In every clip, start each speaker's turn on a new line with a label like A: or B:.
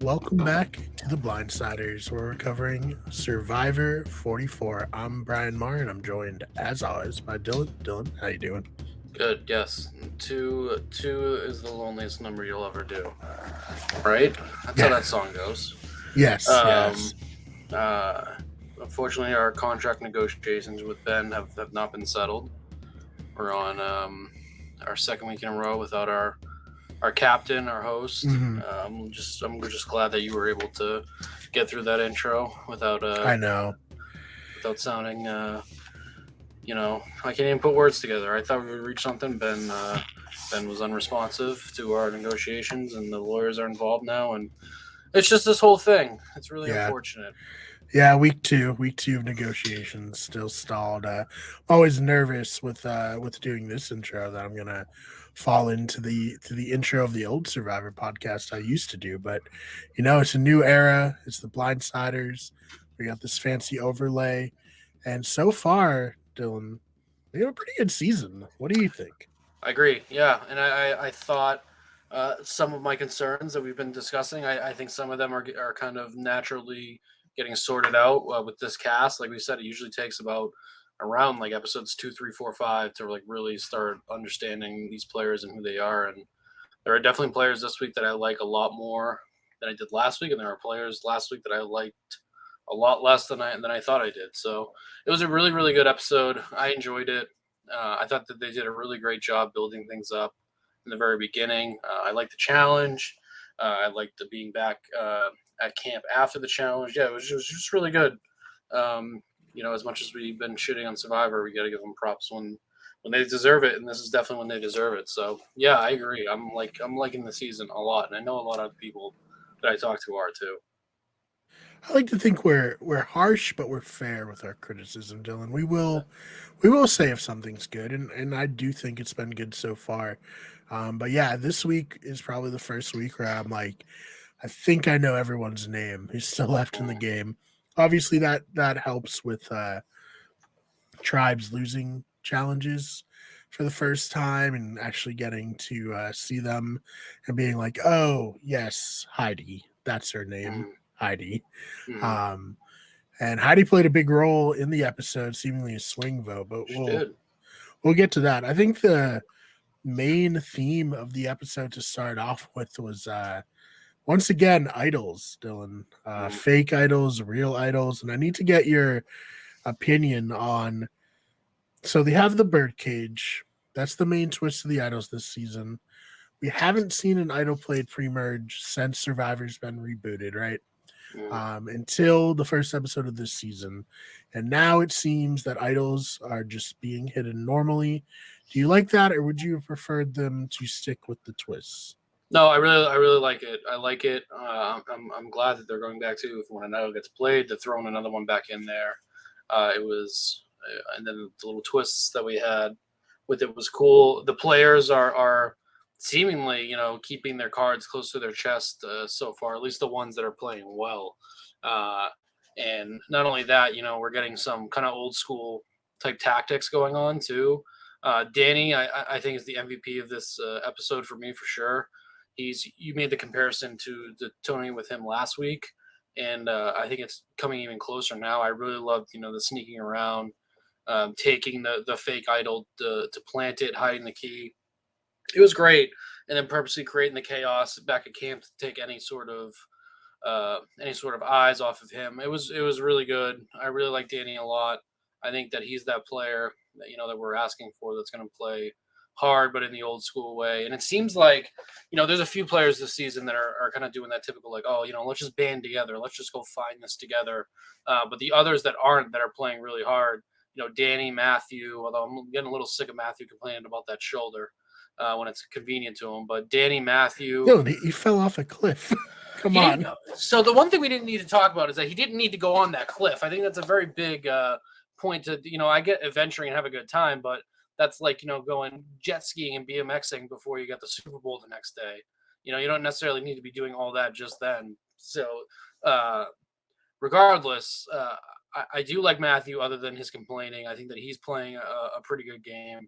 A: Welcome back to the Blindsiders, where we're covering Survivor 44. I'm Brian Marr, and I'm joined, as always, by Dylan. Dylan, how you doing?
B: Good. Yes. Two is the loneliest number you'll ever do. Right. That's how
A: Yeah.
B: that song goes.
A: Yes,
B: Um.
A: yes.
B: Uh. Unfortunately, our contract negotiations with Ben have not been settled. We're on our second week in a row without our captain, our host.
A: Hmm.
B: We're just glad that you were able to get through that intro
A: I know.
B: without sounding I can't even put words together. I thought we would reach something. Ben was unresponsive to our negotiations, and the lawyers are involved now, and it's just this whole thing. It's really
A: Yeah.
B: unfortunate.
A: Yeah, week two of negotiations still stalled. Always nervous with doing this intro that I'm gonna fall into the intro of the old Survivor podcast I used to do. But it's a new era. It's the Blindsiders. We got this fancy overlay, and so far, Dylan, we have a pretty good season. What do you think?
B: I agree. Yeah, and I thought some of my concerns that we've been discussing. I think some of them are kind of naturally getting sorted out with this cast. Like we said, it usually takes about around like episodes 2, 3, 4, 5 to like really start understanding these players and who they are. And there are definitely players this week that I like a lot more than I did last week, and there are players last week that I liked a lot less than I thought I did. So it was a really good episode. I enjoyed it. I thought that they did a really great job building things up in the very beginning. I liked the challenge. I liked the being back at camp after the challenge. Yeah, it was just really good. As much as we've been shitting on Survivor, we got to give them props when they deserve it, and this is definitely when they deserve it. So yeah, I agree. I'm liking the season a lot, and I know a lot of people that I talk to are too.
A: I like to think we're harsh, but we're fair with our criticism, Dylan. We will say if something's good, and I do think it's been good so far. But yeah, this week is probably the first week where I'm like, I think I know everyone's name who's still left in the
B: Mm,
A: game. Obviously, that helps with tribes losing challenges for the first time and actually getting to see them and being like, oh yes, Heidi, that's her name,
B: mm,
A: Heidi.
B: mm.
A: Um, and Heidi played a big role in the episode, seemingly a swing vote, but
B: She
A: we'll
B: did.
A: we'll get to that. I think the main theme of the episode to start off with was once again idols, Dylan.
B: Mm.
A: Fake idols, real idols, and I need to get your opinion on. So they have the birdcage. That's the main twist of the idols this season. We haven't seen an idol played pre-merge since Survivor's been rebooted, right?
B: Mm.
A: Until the first episode of this season. And now it seems that idols are just being hidden normally. Do you like that, or would you have preferred them to stick with the twists?
B: No, I really like it. I like it. I'm glad that they're going back to if when another gets played, they're throwing another one back in there. And then the little twists that we had with it was cool. The players are seemingly keeping their cards close to their chest so far, at least the ones that are playing well. Uh, and not only that, we're getting some kind of old school type tactics going on too. Danny, I think is the MVP of this episode for me for sure. You made the comparison to the Tony with him last week, and I think it's coming even closer now. I really loved the sneaking around, taking the fake idol to plant it, hiding the key. It was great, and then purposely creating the chaos back at camp to take any sort of eyes off of him. It was really good. I really like Danny a lot. I think that he's that player that we're asking for that's going to play hard but in the old school way. And it seems like there's a few players this season that are kind of doing that typical like, oh, let's just band together, let's just go find this together. But the others that aren't, that are playing really hard, Danny, Matthew, although I'm getting a little sick of Matthew complaining about that shoulder when it's convenient to him. But Danny, Matthew,
A: Dylan, he fell off a cliff. Come
B: he didn't.
A: on.
B: So the one thing we didn't need to talk about is that he didn't need to go on that cliff. I think that's a very big point to. I get adventuring and have a good time, but that's like going jet skiing and BMXing before you get the Super Bowl the next day. You don't necessarily need to be doing all that just then. So uh, regardless, I do like Matthew. Other than his complaining, I think that he's playing a pretty good game.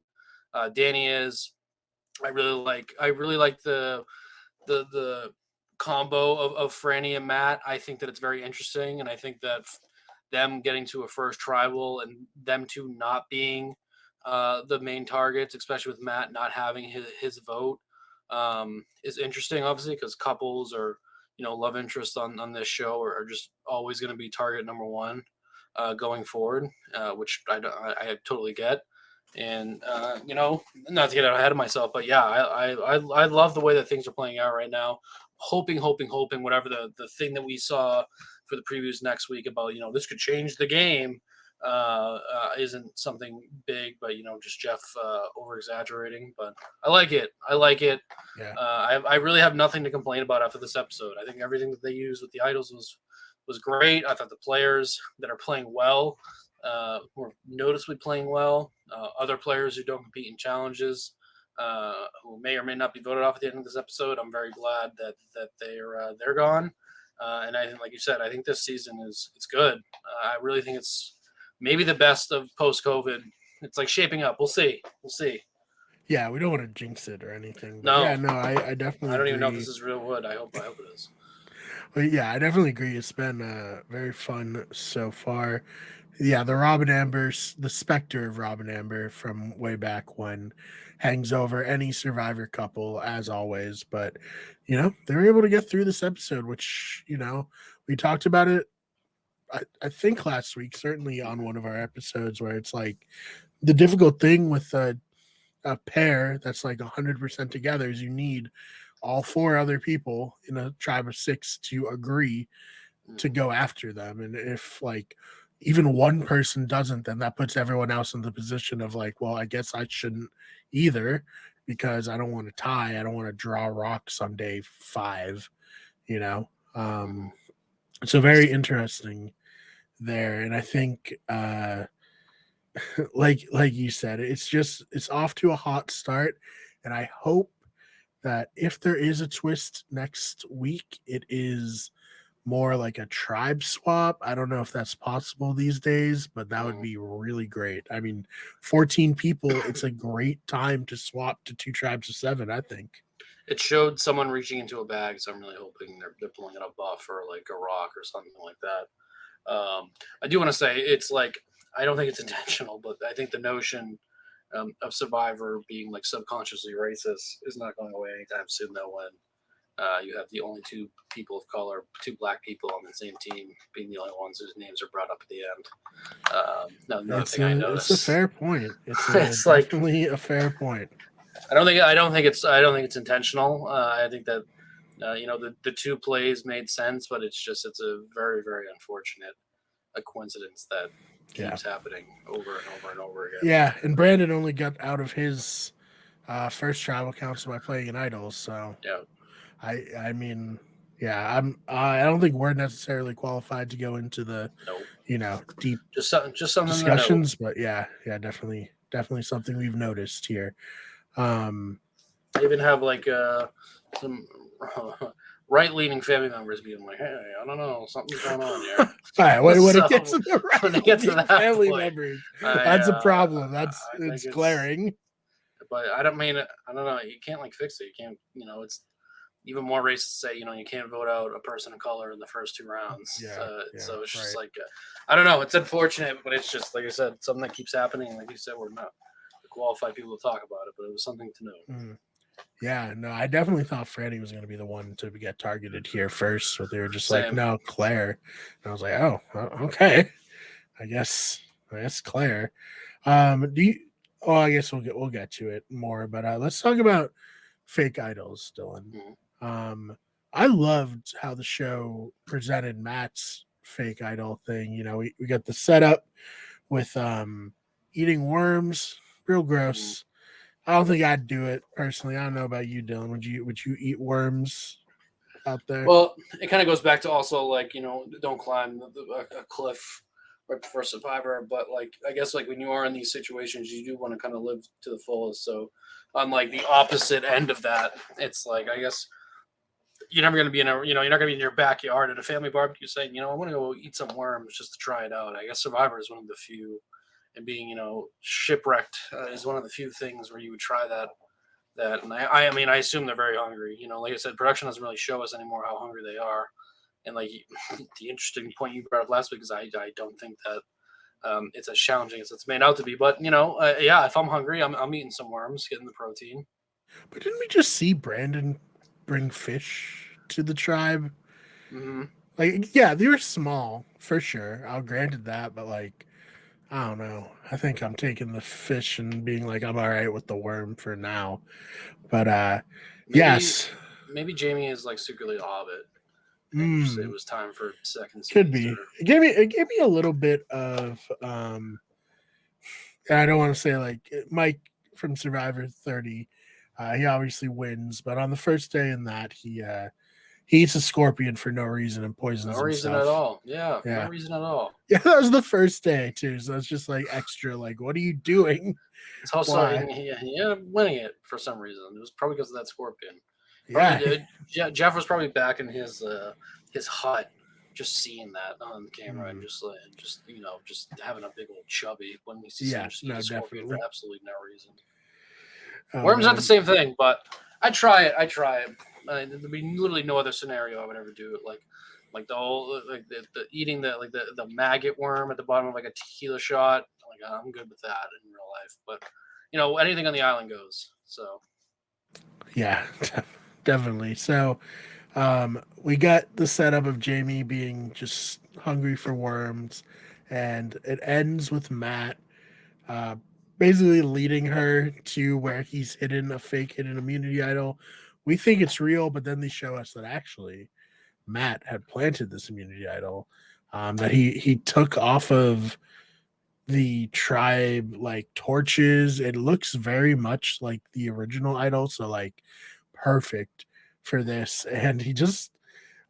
B: Danny is. I really like the combo of Franny and Matt. I think that it's very interesting, and I think that them getting to a first tribal and them two not being the main targets, especially with Matt not having his vote, is interesting. Obviously, because couples or love interest on this show are just always going to be target number one going forward, which I totally get. And not to get ahead of myself, but yeah, I love the way that things are playing out right now. Hoping whatever the thing that we saw for the previews next week about this could change the game isn't something big, but just Jeff over exaggerating. But I like it.
A: Yeah.
B: I really have nothing to complain about after this episode. I think everything that they used with the idols was great. I thought the players that are playing well were noticeably playing well. Other players who don't compete in challenges, who may or may not be voted off at the end of this episode, I'm very glad that they're gone. And I think, like you said, I think this season it's good. I really think it's maybe the best of post-COVID. It's like shaping up. We'll see.
A: Yeah, we don't want to jinx it or anything. But
B: No,
A: yeah, no, I definitely
B: I don't even know if
A: agree.
B: this is real wood. I hope it is.
A: But yeah, I definitely agree. It's been very fun so far. Yeah, the Robin Amber's the specter of Robin Amber from way back when hangs over any survivor couple as always. But they were able to get through this episode, which we talked about it. I think last week, certainly on one of our episodes, where it's like the difficult thing with a pair that's like 100% together is you need all four other people in a tribe of six to agree to go after them. And if like even one person doesn't, then that puts everyone else in the position of like, well, I guess I shouldn't either because I don't want to tie. I don't want to draw rocks on day 5, So very interesting there. And I think like you said, it's off to a hot start. And I hope that if there is a twist next week, it is more like a tribe swap. I don't know if that's possible these days, but that would be really great. I mean, 14 people, it's a great time to swap to 2 tribes of 7, I think.
B: It showed someone reaching into a bag, so I'm really hoping they're pulling out a buff or like a rock or something like that. I do want to say it's like I don't think it's intentional, but I think the notion of Survivor being like subconsciously racist is not going away anytime soon. Though, when you have the only 2 people of color, 2 black people on the same team, being the only ones whose names are brought up at the end. Another thing I noticed.
A: It's a fair point. It's
B: definitely
A: a fair point.
B: I don't think it's intentional. I think that the 2 plays made sense, but it's a very, very unfortunate coincidence that keeps happening over and over and over again.
A: Yeah, and Brandon only got out of his first tribal council by playing an idol, so
B: yeah.
A: I mean, yeah, I don't think we're necessarily qualified to go into the deep
B: just something
A: discussions, but yeah, definitely something we've noticed here.
B: I even have like some right-leaning family members being like, "Hey, I don't know, something's going on here."
A: All right, when it gets to the
B: when it gets to that
A: family
B: point,
A: members, that's a problem. It's glaring.
B: But I don't know. You can't like fix it. You can't. It's even more racist to say you can't vote out a person of color in the first 2 rounds. So it's just like I don't know. It's unfortunate, but it's just like I said, something that keeps happening. Like you said, we're not qualified people to talk about it, but it was something to know.
A: Yeah, no, I definitely thought Franny was going to be the one to get targeted here first, but they were just like, no, Claire. And I was like, oh, okay. I guess Claire. I guess we'll get to it more, but let's talk about fake idols, Dylan. I loved how the show presented Matt's fake idol thing. We got the setup with eating worms, real gross. I don't think I'd do it personally. I don't know about you, Dylan. Would you eat worms out there?
B: Well, it kind of goes back to also like don't climb a cliff right before Survivor, but like I guess like when you are in these situations, you do want to kind of live to the fullest. So on like the opposite end of that, it's like I guess you're never going to be you're not going to be in your backyard at a family barbecue saying I want to go eat some worms just to try it out. I guess Survivor is one of the few. And being, shipwrecked is one of the few things where you would try that. And I mean, I assume they're very hungry. You know, like I said, production doesn't really show us anymore how hungry they are. And like the interesting point you brought up last week is I don't think that it's as challenging as it's made out to be. But yeah, if I'm hungry, I'm eating some worms, getting the protein.
A: But didn't we just see Brandon bring fish to the tribe?
B: Hmm.
A: Like, yeah, they were small for sure. I'll granted that, but like, I don't know. I think I'm taking the fish and being like, I'm all right with the worm for now. But
B: Maybe
A: yes,
B: Jamie is like secretly a hobbit, and just it
A: mm,
B: was time for second
A: could
B: seas
A: be.
B: or
A: It gave me a little bit of and I don't want to say like Mike from Survivor 30. He obviously wins, but on the first day in that he eats a scorpion for no reason and
B: no
A: poisons
B: reason at
A: himself.
B: all. Yeah, no
A: Yeah.
B: reason at all.
A: Yeah, that was the first day too. So it's just like extra, like, what are you doing?
B: It's also
A: Why?
B: yeah, winning it for some reason. It was probably because of that scorpion.
A: Yeah.
B: Probably Jeff was probably back in his hut, just seeing that on the camera and
A: Hmm.
B: just just having a big old chubby when he sees someone
A: Yeah,
B: just eat
A: no,
B: a scorpion for
A: definitely.
B: absolutely no reason.
A: Oh
B: Worm's not the
A: man.
B: same thing, but I try it. I try it. There'd be literally no other scenario I would ever do it. Like the whole like the eating the maggot worm at the bottom of like a tequila shot. Like I'm good with that in real life, but anything on the island goes. So
A: Yeah, definitely. So we got the setup of Jamie being just hungry for worms, and it ends with Matt uh, basically leading her to where he's hidden a fake hidden immunity idol. We think it's real, but then they show us that actually Matt had planted this immunity idol that he took off of the tribe like torches. It looks very much like the original idol, so like perfect for this. And he just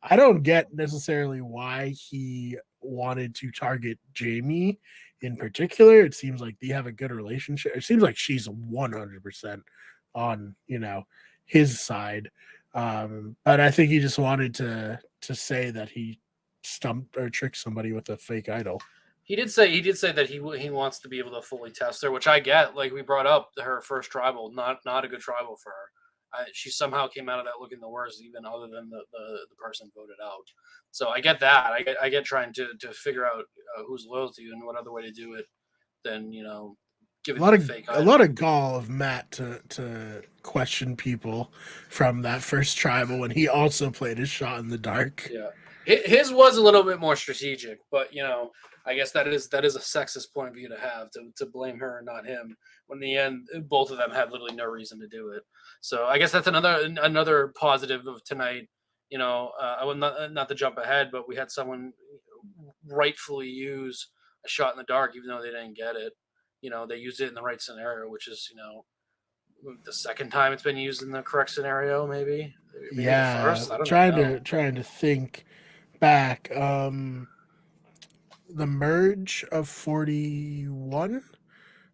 A: I don't get necessarily why he wanted to target Jamie in particular. It seems like they have a good relationship. It seems like she's 100% on, his side. But I think he just wanted to say that he stumped or tricked somebody with a fake idol.
B: he did say that he wants to be able to fully test her, which I get. Like we brought up her first tribal, not a good tribal for her. She somehow came out of that looking the worst, even other than the person voted out. So I get that. I get trying to figure out who's loyal to you and what other way to do it than
A: A
B: giving
A: lot
B: them a
A: of
B: fake
A: a lot
B: idol.
A: of gall of Matt to question people from that first tribal when he also played his shot in the dark.
B: Yeah, his was a little bit more strategic, but I guess that is a sexist point of view to have to blame her and not him. When in the end, both of them had literally no reason to do it. So I guess that's another positive of tonight. I would not to jump ahead, but we had someone rightfully use a shot in the dark, even though they didn't get it. They used it in the right scenario, which is the second time it's been used in the correct scenario. Maybe the
A: Yeah,
B: first. I don't even
A: trying
B: know.
A: to trying to think back. The merge of 41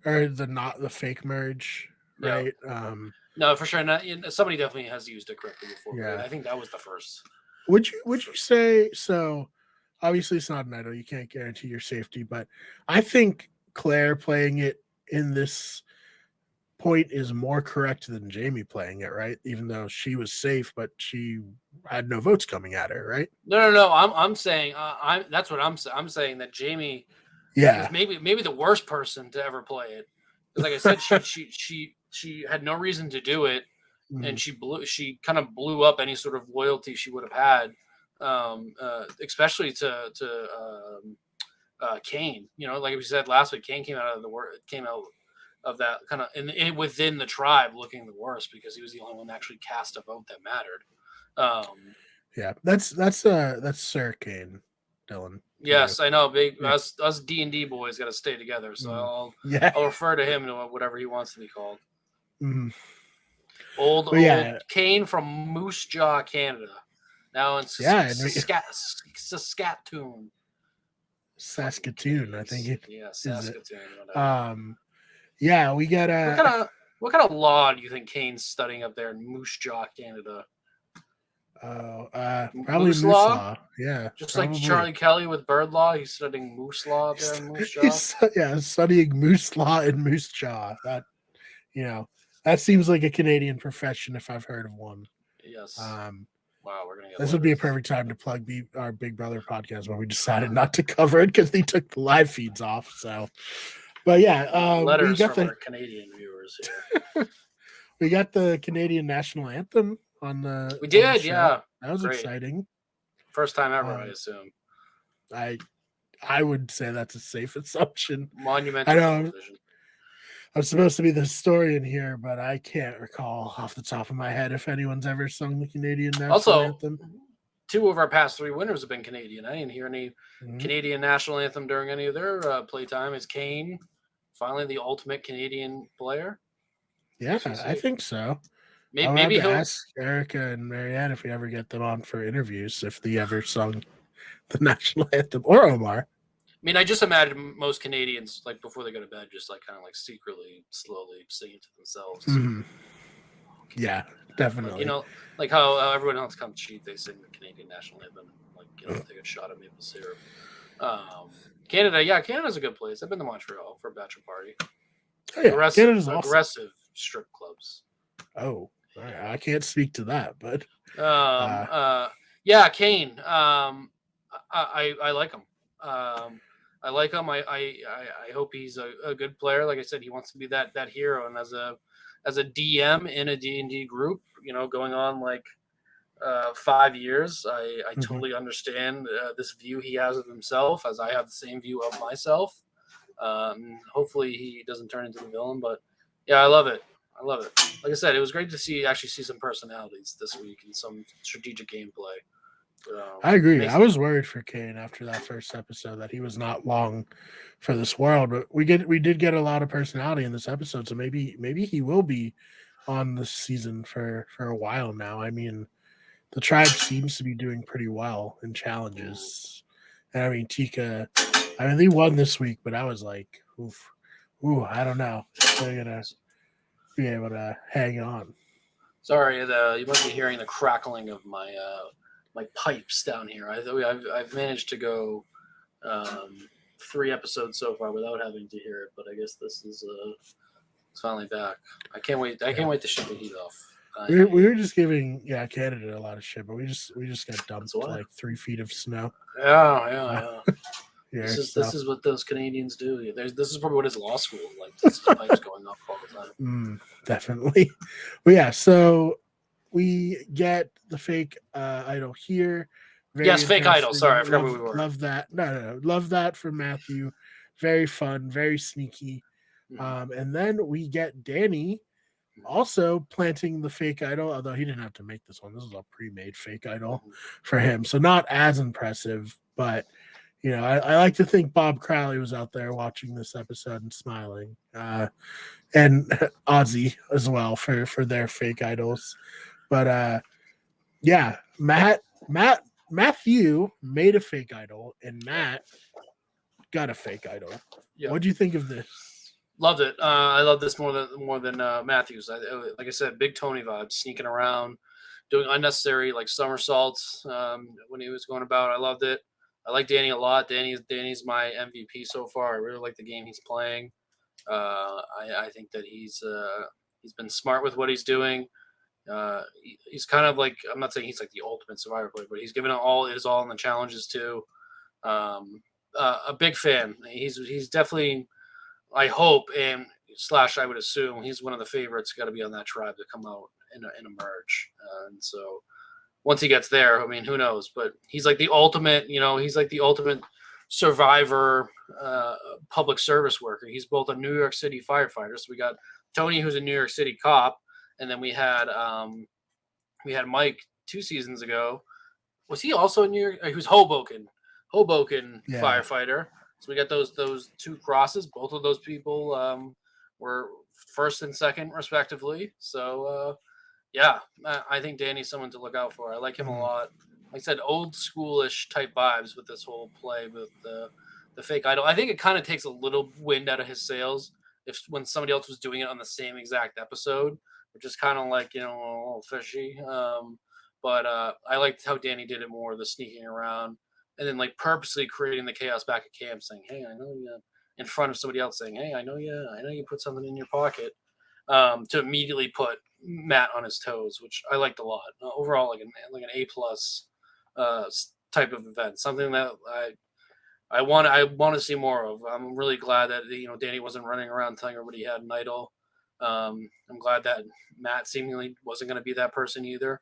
A: or the not the fake merge,
B: Yeah.
A: right?
B: No, for sure. Not, somebody definitely has used it correctly before, but
A: Yeah.
B: I think that was the first.
A: Would you say so? Obviously, it's not an idol. You can't guarantee your safety, but I think Claire playing it in this point is more correct than Jamie playing it, right? Even though she was safe, but she had no votes coming at her, right?
B: No, no, no. I'm saying that's what I'm saying that Jamie is
A: Yeah.
B: maybe the worst person to ever play it because, like I said, she had no reason to do it, and
A: Mhm.
B: she kind of blew up any sort of loyalty she would have had, especially to Kane. Like we said last week, Kane came out of that kind of within the tribe looking the worst because he was the only one that actually cast a vote that mattered. Um,
A: Yeah. That's Sir Kane, Dylan, to you.
B: yes, I know. Big
A: Yeah.
B: us D&D boys got to stay together, so
A: Mm.
B: I'll
A: Yeah.
B: I'll refer to him to whatever he wants to be called.
A: Mhm. But
B: Old
A: yeah,
B: Kane from Moose Jaw, Canada. Now in
A: yeah, and we,
B: Saskatoon. Fucking
A: Saskatoon, I think
B: Canadians.
A: it
B: Yeah,
A: is it.
B: Saskatoon, whatever.
A: Um, yeah, we got
B: What kind of what kind of law do you think Kane's studying up there in Moose Jaw, Canada?
A: probably
B: Moose
A: Moose
B: law?
A: Law. Yeah,
B: Just like
A: probably.
B: Charlie Kelly with bird law, he's studying moose law up there
A: He's,
B: in Moose Jaw.
A: he's yeah studying Moose Law and Moose Jaw. That you know. That seems like a Canadian profession if I've heard of one.
B: Yes.
A: Um,
B: Wow, we're gonna get
A: this would be a
B: letters.
A: perfect time to plug our Big Brother podcast, but we decided not to cover it because they took the live feeds off. So, but yeah,
B: Letters from our Canadian viewers here.
A: we got the Canadian national anthem on the
B: We
A: on the
B: did,
A: show.
B: yeah.
A: That was
B: Great.
A: exciting.
B: First time ever, I
A: Um,
B: assume.
A: I would say that's a safe assumption.
B: Monumental
A: I know
B: television.
A: I'm supposed to be the historian here, but I can't recall off the top of my head if anyone's ever sung the Canadian national
B: Also,
A: anthem.
B: 2 of our past 3 winners have been Canadian. I didn't hear any
A: Mhm.
B: Canadian national anthem during any of their playtime. Is Kane finally the ultimate Canadian player?
A: Yeah, I think so. I'll have
B: Maybe
A: to
B: he'll.
A: ask Erica and Marianne if we ever get them on for interviews, if they ever sung the national anthem, or Omar.
B: I mean, I just imagine most Canadians, like before they go to bed, just like kind of like secretly, slowly singing to themselves.
A: Mm-hmm. Yeah, definitely.
B: Like, you know, like how everyone else comes cheap, they sing the Canadian national anthem, like, you know, take a shot of maple syrup. Canada, yeah, Canada's a good place. I've been to Montreal for a bachelor party.
A: Oh, yeah. Canada's awesome.
B: Aggressive strip clubs.
A: Oh, I can't speak to that, but
B: yeah, Kane. I like him. I like him. I hope he's a good player. Like I said, he wants to be that hero, and as a DM in a D&D group, you know, going on like 5 years, I totally understand this view he has of himself, as I have the same view of myself. Hopefully he doesn't turn into the villain, but yeah, I love it. Like I said, it was great to see some personalities this week and some strategic gameplay.
A: I agree. I was worried for Kane after that first episode that he was not long for this world, but we did get a lot of personality in this episode, so maybe he will be on this season for a while now. I mean, the tribe seems to be doing pretty well in challenges. And I mean, Tika, I mean, they won this week, but I was like, I don't know. They're going to be able to hang on.
B: Sorry, you might be hearing the crackling of my my pipes down here. I've managed to go 3 episodes so far without having to hear it, but I guess this is it's finally back. I can't wait. I can't wait to shut the heat off.
A: We were just giving Canada a lot of shit, but we just got dumped like 3 feet of snow.
B: Yeah. This is what those Canadians do. This is probably what his law school like. This is pipes going up all the time.
A: Definitely. Well, yeah. So we get the fake idol here.
B: Yes, fake idol. Sorry, I forgot where we were.
A: Love that. No. Love that from Matthew. Very fun. Very sneaky. And then we get Danny also planting the fake idol, although he didn't have to make this one. This is a pre-made fake idol for him, so not as impressive. But you know, I like to think Bob Crowley was out there watching this episode and smiling, and Ozzy as well for their fake idols. But yeah, Matthew made a fake idol, and Matt got a fake idol. Yeah. What do you think of this?
B: Loved it. I love this more than Matthews. Like I said, big Tony vibes, sneaking around, doing unnecessary like somersaults when he was going about. I loved it. I like Danny a lot. Danny's my MVP so far. I really like the game he's playing. I think that he's been smart with what he's doing. He's kind of like, I'm not saying he's like the ultimate survivor player, but he's given it all in the challenges too. A big fan. He's definitely, I hope and / I would assume he's one of the favorites. Got to be on that tribe to come out in a merge. And so once he gets there, I mean, who knows? But he's like the ultimate. You know, he's like the ultimate survivor, public service worker. He's both a New York City firefighter. So we got Tony, who's a New York City cop, and then we had Mike 2 seasons ago. Was he also in New York? He was Hoboken firefighter. So we got those 2 crosses. Both of those people were first and second, respectively. So, yeah, I think Danny's someone to look out for. I like him a lot. Like I said, old schoolish type vibes with this whole play with the fake idol. I think it kind of takes a little wind out of his sails when somebody else was doing it on the same exact episode, which is kind of like, you know, a little fishy. But I liked how Danny did it more, the sneaking around. And then, like, purposely creating the chaos back at camp, saying, "Hey, I know you," in front of somebody else, saying, "Hey, I know you put something in your pocket." to immediately put Matt on his toes, which I liked a lot. Overall, like an A plus type of event, something that I want to see more of. I'm really glad that Danny wasn't running around telling everybody he had an idol. I'm glad that Matt seemingly wasn't going to be that person either.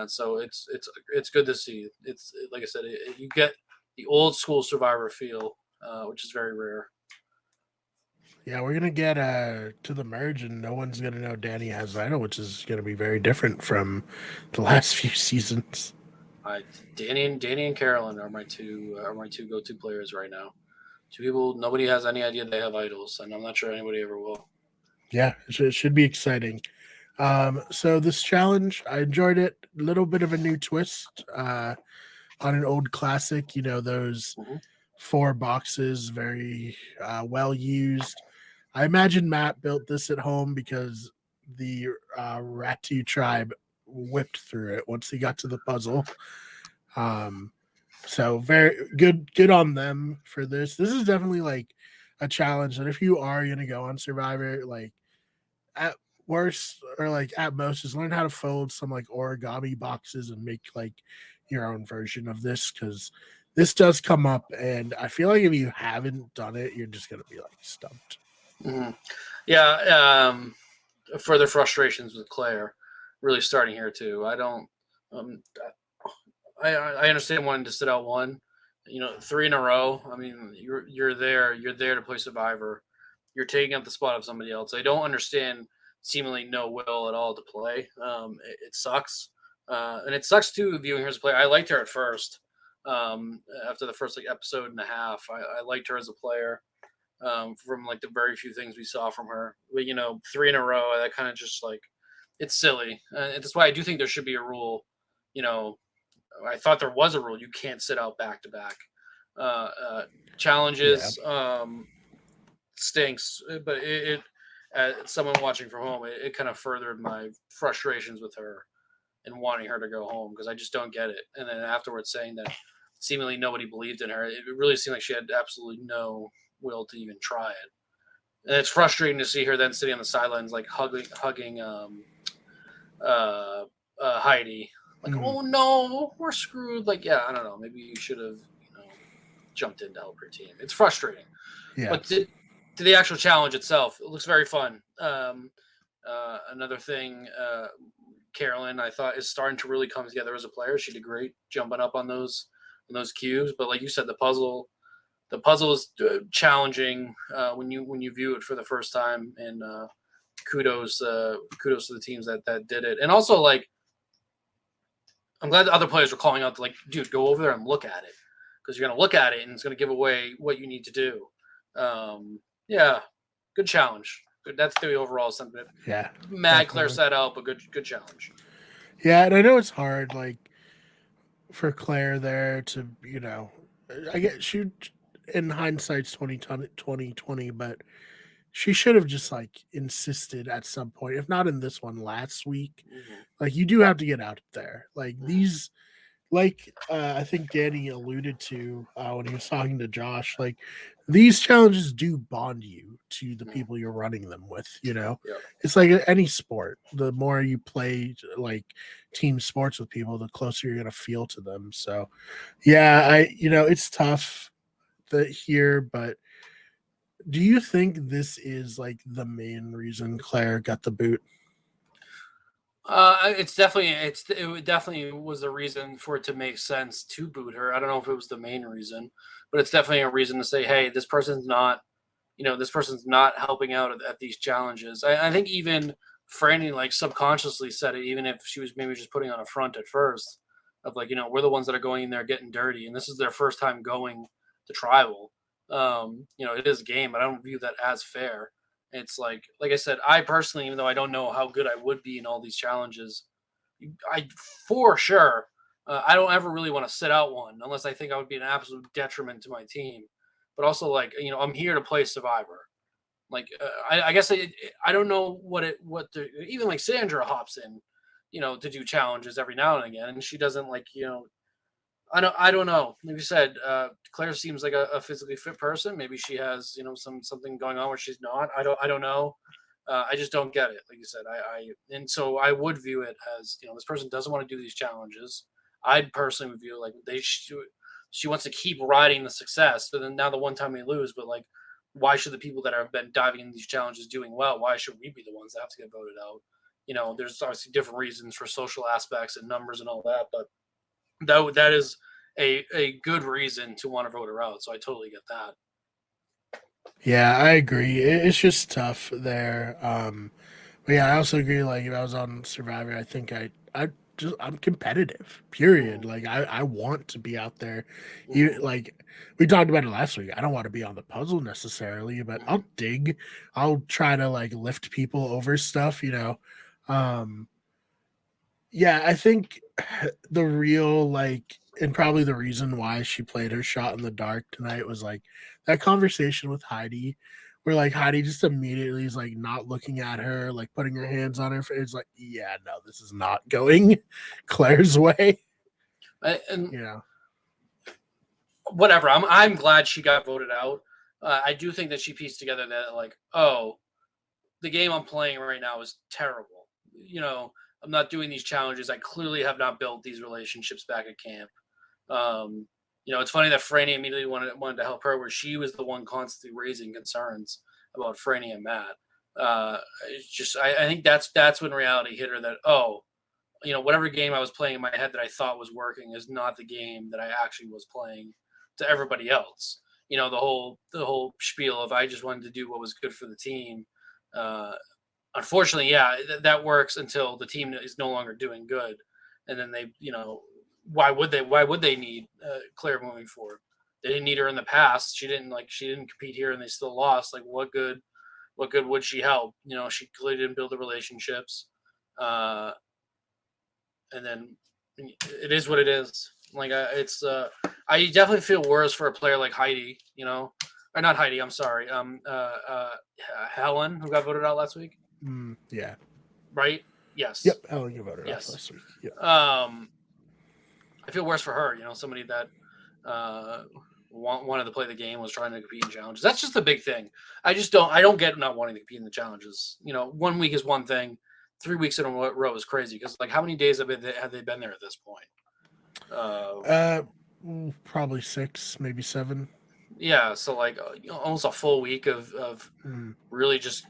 B: So it's good to see. It's like I said, you get the old school Survivor feel, which is very rare.
A: Yeah, we're gonna get to the merge, and no one's gonna know Danny has idol, which is gonna be very different from the last few seasons.
B: I Danny and Carolyn are my two go to players right now. Two people nobody has any idea they have idols, and I'm not sure anybody ever will.
A: Yeah, it should be exciting. So this challenge, I enjoyed it. A little bit of a new twist on an old classic. Those
B: Mhm.
A: 4 boxes, very well used. I imagine Matt built this at home because the Ratu tribe whipped through it once he got to the puzzle. Um, so very good on them for this. This is definitely like a challenge that if you are gonna go on Survivor, like at worst or like at most, just learn how to fold some like origami boxes and make like your own version of this because this does come up, and I feel like if you haven't done it, you're just gonna be like stumped.
B: Hmm. Yeah. Further frustrations with Claire really starting here too. I don't. Um, I understand wanting to sit out one. Three in a row. I mean, you're there. You're there to play Survivor. You're taking up the spot of somebody else. I don't understand seemingly no will at all to play. It sucks, and it sucks too viewing her as a player. I liked her at first. After the first like episode and a half, I liked her as a player. From like the very few things we saw from her, but three in a row, that kind of just like it's silly. And that's why I do think there should be a rule. You know, I thought there was a rule. You can't sit out back to back.
A: Yeah.
B: Challenges stinks, but someone watching from home, it kind of furthered my frustrations with her and wanting her to go home because I just don't get it. And then afterwards saying that seemingly nobody believed in her, it really seemed like she had absolutely no will to even try it. And it's frustrating to see her then sitting on the sidelines, like hugging uh, Heidi, like,
A: Mhm.
B: "Oh no, we're screwed." Like, yeah, I don't know. Maybe you should have, jumped in to help your team. It's frustrating,
A: Yeah.
B: but to the actual challenge itself, it looks very fun. Another thing, Carolyn, I thought is starting to really come together as a player. She did great jumping up on those cubes, but like you said, the puzzle is challenging when you view it for the first time, and kudos to the teams that did it, and also like I'm glad the other players were calling out to like, dude, go over there and look at it because you're gonna look at it and it's gonna give away what you need to do. Yeah, good challenge. Good. That's the overall sentiment.
A: Yeah.
B: Mad Claire
A: Definitely.
B: set out, but good challenge.
A: Yeah, and I know it's hard, like for Claire there to, I get she in hindsight's 2020, but she should have just like insisted at some point, if not in this one last week.
B: Hmm.
A: Like you do have to get out there. Like
B: Hmm.
A: these like I think Danny alluded to when he was talking to Josh, like these challenges do bond you to the
B: Hmm.
A: people you're running them with.
B: Yeah.
A: It's like any sport. The more you play like team sports with people, the closer you're gonna feel to them. So, yeah, it's tough here, but do you think this is like the main reason Claire got the boot?
B: It definitely was a reason for it to make sense to boot her. I don't know if it was the main reason, but it's definitely a reason to say, hey, this person's not helping out at these challenges. I think even Franny like subconsciously said it, even if she was maybe just putting on a front at first of like, we're the ones that are going in there getting dirty, and this is their first time going to tribal. It is a game, but I don't view that as fair. It's like I said, I personally, even though I don't know how good I would be in all these challenges, I for sure I don't ever really want to sit out one unless I think I would be an absolute detriment to my team. But also, like I'm here to play Survivor. Like I guess I don't know even like Sandra hops in, to do challenges every now and again, and she doesn't like I don't know. Like you said, Claire seems like a physically fit person. Maybe she has something going on where she's not. I don't know. I just don't get it. Like you said, and so I would view it as, this person doesn't want to do these challenges. I'd personally would view like she wants to keep riding the success. So then now the one time we lose, but like, why should the people that have been diving into these challenges doing well? Why should we be the ones that have to get voted out? There's obviously different reasons for social aspects and numbers and all that, but that is a good reason to want to vote her out. So I totally get that.
A: Yeah, I agree. It's just tough there. But yeah, I also agree. Like if I was on Survivor, I think I'm competitive. Period.
B: Mhm,
A: Like I want to be out there. You
B: mhm,
A: like we talked about it last week. I don't want to be on the puzzle necessarily, but
B: mhm.
A: I'll dig. I'll try to like lift people over stuff. Um, yeah, I think the real and probably the reason why she played her shot in the dark tonight was like that conversation with Heidi, where like Heidi just immediately is like not looking at her, like putting her hands on her face, like, yeah, no, this is not going Claire's way.
B: And
A: You know,
B: whatever. I'm glad she got voted out. I do think that she pieced together that, like, oh, the game I'm playing right now is terrible. I'm not doing these challenges. I clearly have not built these relationships back at camp. Um, it's funny that Franny immediately wanted to help her, where she was the one constantly raising concerns about Franny and Matt. It's just I think that's when reality hit her that, oh, whatever game I was playing in my head that I thought was working is not the game that I actually was playing to everybody else. The whole spiel of I just wanted to do what was good for the team. Uh, Unfortunately, yeah, that works until the team is no longer doing good, and then why would they? Why would they need Claire moving forward? They didn't need her in the past. She didn't compete here, and they still lost. Like, what good? What good would she help? She clearly didn't build the relationships. Uh, and then it is what it is. Like, I definitely feel worse for a player like Heidi, or not Heidi. I'm sorry. Helen, who got voted out last week,
A: yeah,
B: right? Yes,
A: yep. Helen, you voted off
B: yes.
A: last week. Yep.
B: I feel worse for her. Somebody that uh, wanted to play the game, was trying to compete in challenges. That's just the big thing. I don't get not wanting to compete in the challenges. 1 week is one thing. 3 weeks in a row is crazy because, like, how many days have they been there at this point?
A: Uh, Probably 6, maybe 7.
B: Yeah, so like, almost a full week of
A: Mm,
B: really just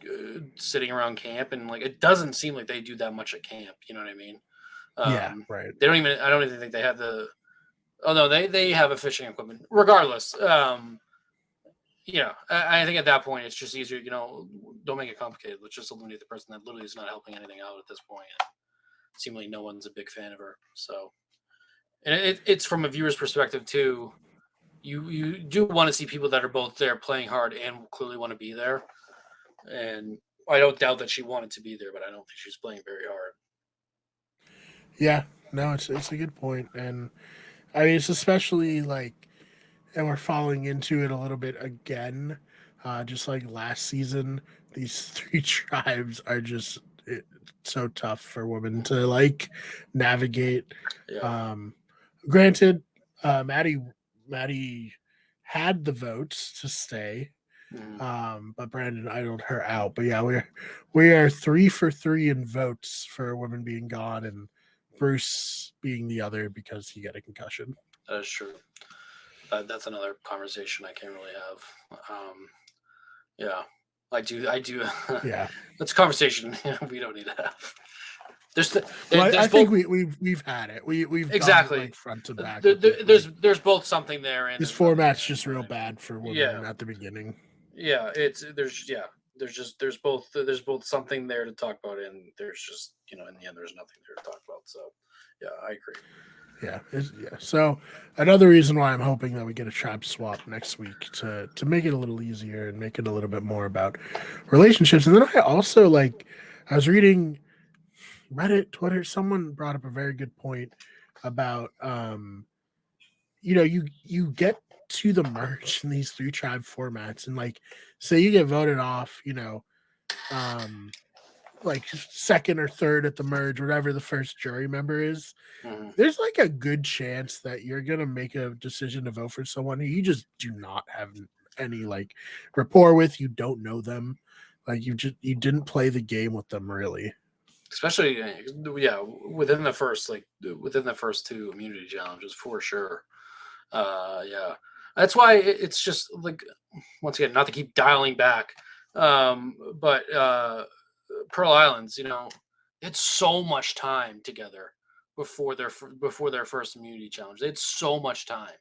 B: sitting around camp, and like it doesn't seem like they do that much at camp. You know what I mean?
A: yeah,
B: Um,
A: right.
B: they don't even. I don't even think they have the. Oh no, they have a fishing equipment. Regardless, I think at that point it's just easier. Don't make it complicated. Let's just eliminate the person that literally is not helping anything out at this point. And seemingly no one's a big fan of her. So, and it's from a viewer's perspective too. You do want to see people that are both there playing hard and clearly want to be there. And I don't doubt that she wanted to be there, but I don't think she's playing very hard.
A: Yeah, no, it's a good point, and I mean it's especially like, and we're falling into it a little bit again. Just like last season, these three tribes are just so tough for women to like navigate.
B: Yeah.
A: Um, Granted, Maddie had the votes to stay,
B: Mhm.
A: but Brandon idled her out. But yeah, we are 3 for 3 in votes for women being gone, and Bruce being the other because he got a concussion.
B: That is true. That's another conversation I can't really have. Yeah, I do.
A: Yeah.
B: That's a conversation we don't need to have. There's
A: Well, I
B: there's
A: think
B: both.
A: we've had it. We've gone
B: Exactly.
A: like front to back with it. Like
B: There's both something there and
A: this
B: there's nothing
A: format's
B: there. You
A: just
B: know what
A: real
B: I mean?
A: bad for
B: Yeah,
A: women at the beginning.
B: yeah. There's both something there to talk about, and there's just, in the end there's nothing there to talk about. So yeah, I agree.
A: Yeah. So another reason why I'm hoping that we get a tribe swap next week to make it a little easier and make it a little bit more about relationships. And then I also I was reading Reddit, Twitter, someone brought up a very good point about you get to the merge in these 3 tribe formats, and like say you get voted off, um like second or third at the merge, whatever the first jury member is,
B: Hmm.
A: there's like a good chance that you're gonna make a decision to vote for someone who you just do not have any like rapport with. You don't know them. Like you didn't play the game with them really.
B: Especially within the first two immunity challenges for sure. Yeah, that's why it's just like, once again, not to keep dialing back, but Pearl Islands, it's so much time together before their first immunity challenge. They had so much time,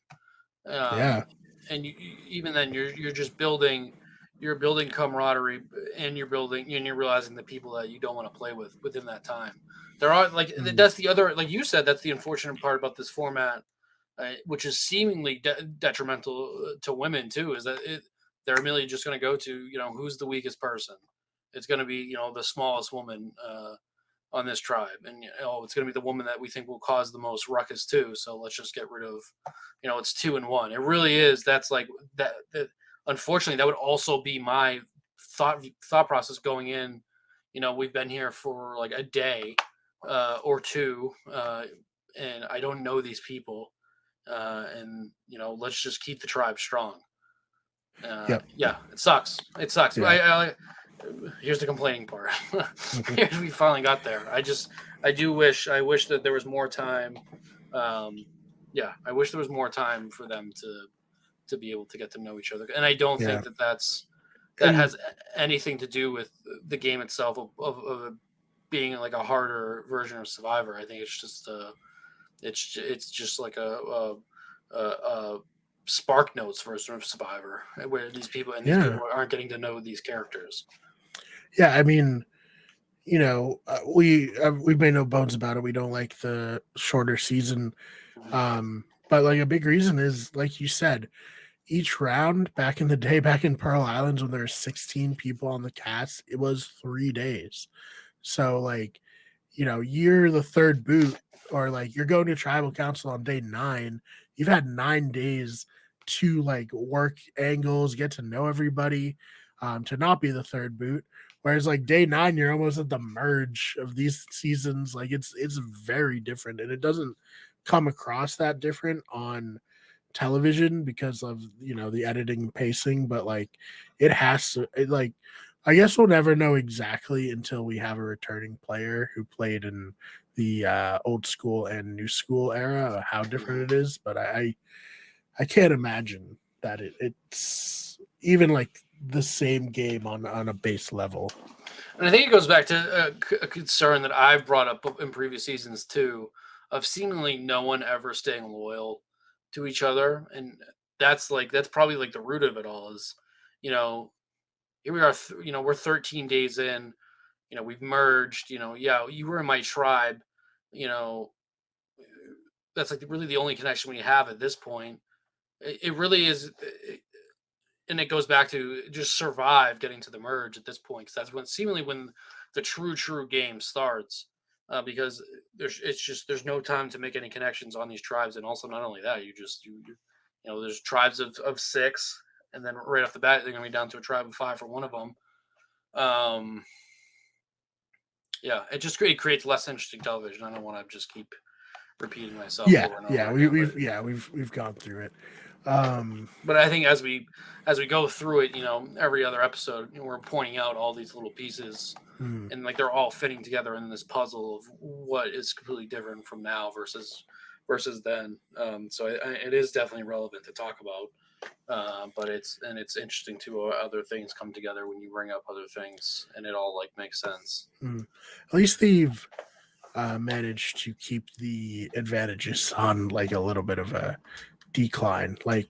A: Yeah.
B: um, and even then, you're just building. You're building camaraderie, and you're realizing the people that you don't want to play with within that time. There are, like,
A: Mm.
B: that's the other, like you said, that's the unfortunate part about this format, which is seemingly detrimental to women too, is that they're immediately just going to go to, who's the weakest person. It's going to be, the smallest woman on this tribe, and it's going to be the woman that we think will cause the most ruckus too. So let's just get rid of, it's 2-1. It really is. That's like that. Unfortunately, that would also be my thought process going in. We've been here for like a day or two, and I don't know these people, and let's just keep the tribe strong.
A: Yep.
B: Yeah, it sucks. It sucks.
A: Yeah.
B: Here's the complaining part. We finally got there. I wish that there was more time. Yeah, I wish there was more time for them to be able to get to know each other. And I don't
A: Yeah.
B: think that
A: And
B: has anything to do with the game itself of being like a harder version of Survivor. I think it's just it's just like a spark notes version of Survivor, where these
A: yeah.
B: people aren't getting to know these characters.
A: Yeah. I mean, we've made no bones about it. We don't like the shorter season. But like a big reason is, like you said, each round back in the day, back in Pearl Islands when there were 16 people on the cast, it was 3 days. So like, you're the third boot, or like you're going to tribal council on day 9. You've had 9 days to like work angles, get to know everybody, to not be the third boot. Whereas like day 9, you're almost at the merge of these seasons. Like it's very different, and it doesn't come across that different on television because of the editing pacing, but like like I guess we'll never know exactly until we have a returning player who played in the old school and new school era how different it is. But I can't imagine that it's even like the same game on a base level.
B: And I think it goes back to a concern that I've brought up in previous seasons too, of seemingly no one ever staying loyal to each other, and that's probably like the root of it all. Is, you know here we are, we're 13 days in, we've merged, yeah, you were in my tribe, you know that's like really the only connection we have at this point. It really is, and it goes back to just survive getting to the merge at this point, because that's when seemingly when the true game starts. Because there's no time to make any connections on these tribes, and also not only that, there's tribes of 6, and then right off the bat they're gonna be down to a tribe of 5 for one of them. Um, yeah, it creates less interesting television. I don't want to just keep repeating myself
A: Yeah,
B: over and
A: yeah,
B: over again, but
A: we've gone through it. Um,
B: I think as we go through it, every other episode, we're pointing out all these little pieces,
A: hmm,
B: and like they're all fitting together in this puzzle of what is completely different from now versus then. So it is definitely relevant to talk about. But it's interesting to other things come together when you bring up other things, and it all like makes sense.
A: hmm. At least they've managed to keep the advantages on like a little bit of a decline. Like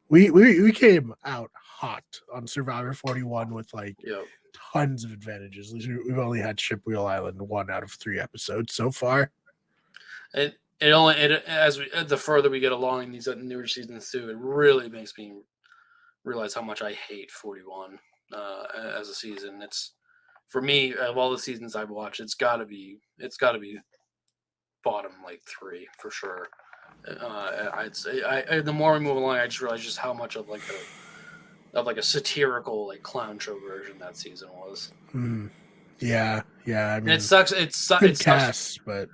A: we came out hot on Survivor 41 with like
B: Yeah.
A: tons of advantages. We've only had Shipwheel Island 1 out of 3 episodes so far.
B: It only as the further we get along in these newer seasons too, it really makes me realize how much I hate 41 as a season. It's, for me, of all the seasons I've watched, it's got to be bottom like 3 for sure. I'd say the more we move along, I just realize just how much of a satirical like clown show version that season was.
A: Mm, yeah, yeah. I
B: And it
A: mean,
B: sucks.
A: good cast, but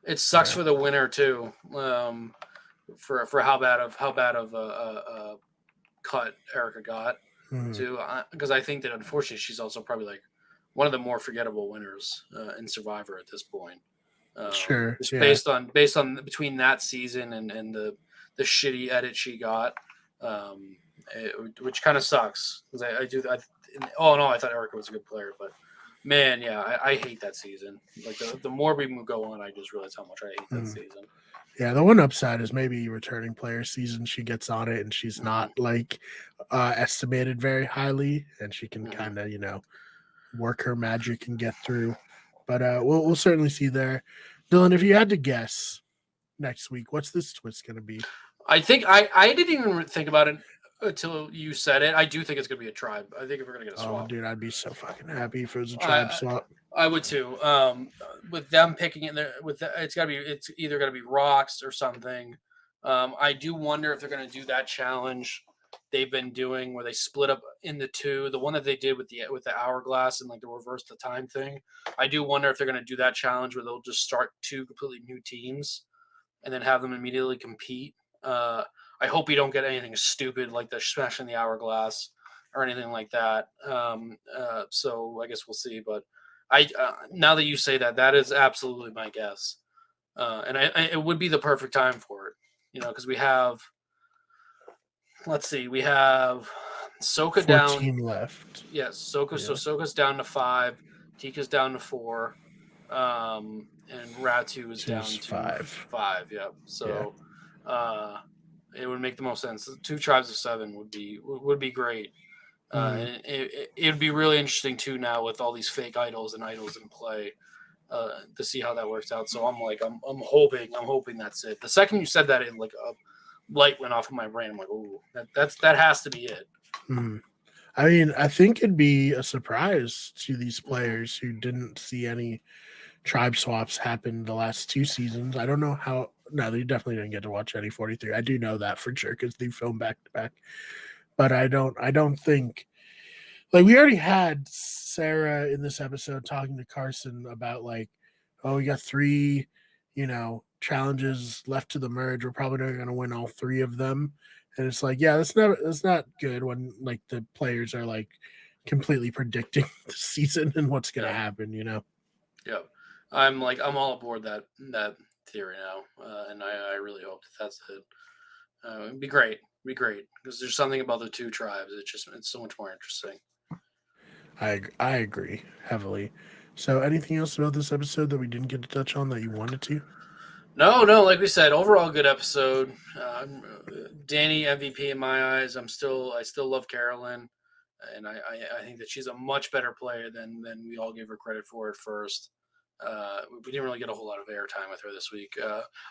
B: It sucks
A: yeah,
B: for the winner too. For how bad of a cut Erica got.
A: Mhm.
B: too, because I think that unfortunately she's also probably like one of the more forgettable winners in Survivor at this point.
A: Sure.
B: Just
A: Yeah.
B: based on between that season and the shitty edit she got, um, which kind of sucks because I do. All in all, I thought Erica was a good player, but man, yeah, I hate that season. Like the more we go on, I just realize how much I hate that
A: Mhm.
B: season.
A: Yeah, the one upside is maybe returning player season. She gets on it and she's
B: Hmm.
A: not like estimated very highly, and she can
B: Hmm.
A: kind of work her magic and get through. But we'll certainly see there. Dylan, if you had to guess next week, what's this twist going to be?
B: I think I didn't even think about it until you said it. I do think it's gonna be a tribe. I think if we're gonna get a
A: Oh,
B: swap.
A: dude, I'd be so fucking happy if it was a tribe
B: I
A: swap.
B: I would too. With them picking it there, it's either gonna be rocks or something. I do wonder if they're gonna do that challenge they've been doing where they split up into two. The one that they did with the hourglass and like the reverse the time thing. I do wonder if they're gonna do that challenge where they'll just start two completely new teams and then have them immediately compete. Uh, I hope we don't get anything stupid like the smashing the hourglass or anything like that. So I guess we'll see. But I now that you say that, that is absolutely my guess, and it would be the perfect time for it. Because we have, let's see, we have Soka down.
A: 14 left.
B: Yes, Soka. So
A: Yeah.
B: Soka's down to 5. Tika's down to 4. And Ratu is
A: Two's
B: down to
A: 5.
B: 5. Yep.
A: Yeah.
B: So, uh, it would make the most sense. Two tribes of 7 would be great.
A: Mm.
B: And it'd be really interesting too now with all these fake idols and idols in play to see how that works out. So I'm hoping that's it. The second you said that, it like a light went off in my brain. I'm like, ooh, that has to be it.
A: Mm. I mean, I think it'd be a surprise to these
B: Hmm.
A: players who didn't see any tribe swaps happen the last 2 seasons. I don't know how. No, they definitely didn't get to watch any 43. I do know that for sure because they filmed back to back. But I don't. I don't think like we already had Sarah in this episode talking to Carson about like, oh, we got 3, challenges left to the merge. We're probably not going to win all 3 of them. And it's like, yeah, that's not good when like the players are like completely predicting the season and what's going to
B: Yep.
A: happen.
B: Yep. I'm all aboard that theory now, and I really hope that's it. It'd be great. It'd be great because there's something about the two tribes. It's so much more interesting.
A: I agree heavily. So, anything else about this episode that we didn't get to touch on that you wanted to?
B: No, no, like we said, overall good episode. Danny MVP in my eyes. I still love Carolyn, and I think that she's a much better player than we all gave her credit for at first. We didn't really get a whole lot of airtime with her this week.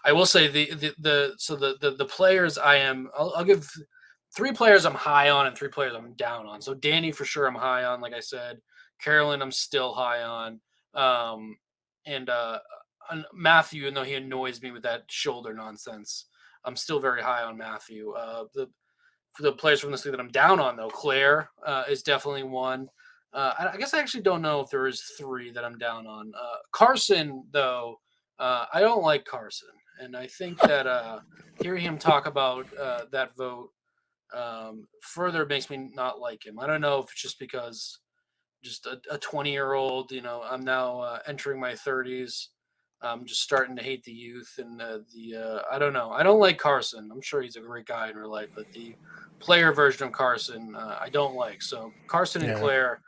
B: I will say the players I'll give 3 players I'm high on and 3 players I'm down on. So Danny for sure I'm high on, like I said. Carolyn I'm still high on. And Matthew, even though he annoys me with that shoulder nonsense, I'm still very high on Matthew. For the players from this league that I'm down on, though, Claire is definitely one. I guess I actually don't know if there is 3 that I'm down on. Carson, though, I don't like Carson, and I think that hearing him talk about that vote further makes me not like him. I don't know if it's just because just a 20-year-old. I'm now entering my 30s. I'm just starting to hate the youth and I don't know. I don't like Carson. I'm sure he's a great guy in real life, but the player version of Carson, I don't like. So Carson and
A: Yeah.
B: Claire,